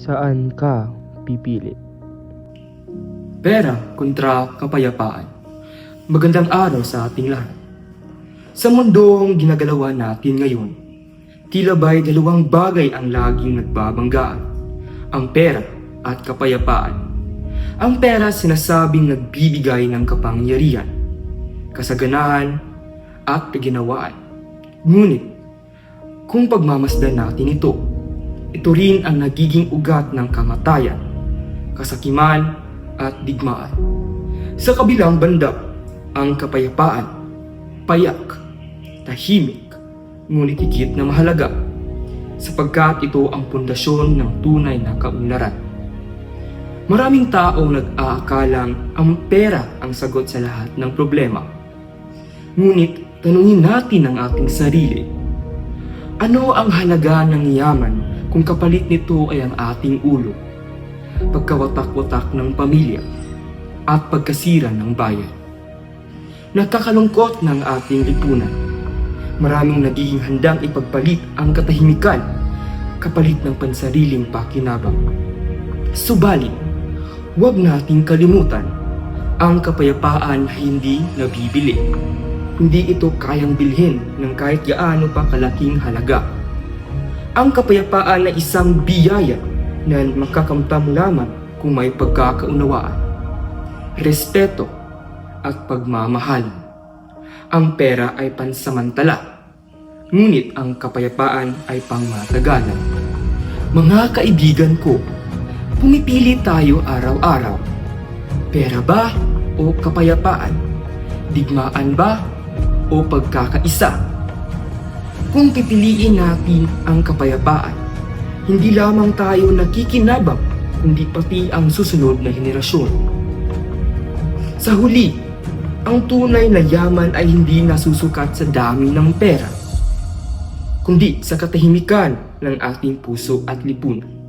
Saan ka pipili? Pera kontra kapayapaan. Magandang araw sa ating lahat. Sa mundong ginagalawan natin ngayon, tila ba'y dalawang bagay ang laging nagbabanggaan. Ang pera at kapayapaan. Ang pera sinasabing nagbibigay ng kapangyarihan, kasaganahan at kaginawaan. Ngunit, kung pagmamasdan natin ito rin ang nagiging ugat ng kamatayan, kasakiman at digmaan. Sa kabilang banda, ang kapayapaan, payak, tahimik, ngunit higit na mahalaga, sapagkat ito ang pundasyon ng tunay na kaunlaran. Maraming tao nag-aakalang ang pera ang sagot sa lahat ng problema. Ngunit tanungin natin ang ating sarili. Ano ang halaga ng yaman kung kapalit nito ay ang ating ulo, pagkawatak-watak ng pamilya, at pagkasira ng bayan? Nakakalungkot ng ating lipunan. Maraming nagiging handang ipagpalit ang katahimikan kapalit ng pansariling pakinabang. Subalit, huwag nating kalimutan, ang kapayapaan ay hindi nabibili. Hindi ito kayang bilhin ng kahit gaano pa kalaking halaga. Ang kapayapaan ay isang biyaya na makakamtam lamang kung may pagkakaunawaan, respeto at pagmamahal. Ang pera ay pansamantala, ngunit ang kapayapaan ay pangmatagalan. Mga kaibigan ko, pumipili tayo araw-araw. Pera ba o kapayapaan? Digmaan ba o pagkakaisa? Kung pipiliin natin ang kapayapaan, hindi lamang tayo nakikinabang, kundi pati ang susunod na henerasyon. Sa huli, ang tunay na yaman ay hindi nasusukat sa dami ng pera, kundi sa katahimikan ng ating puso at lipunan.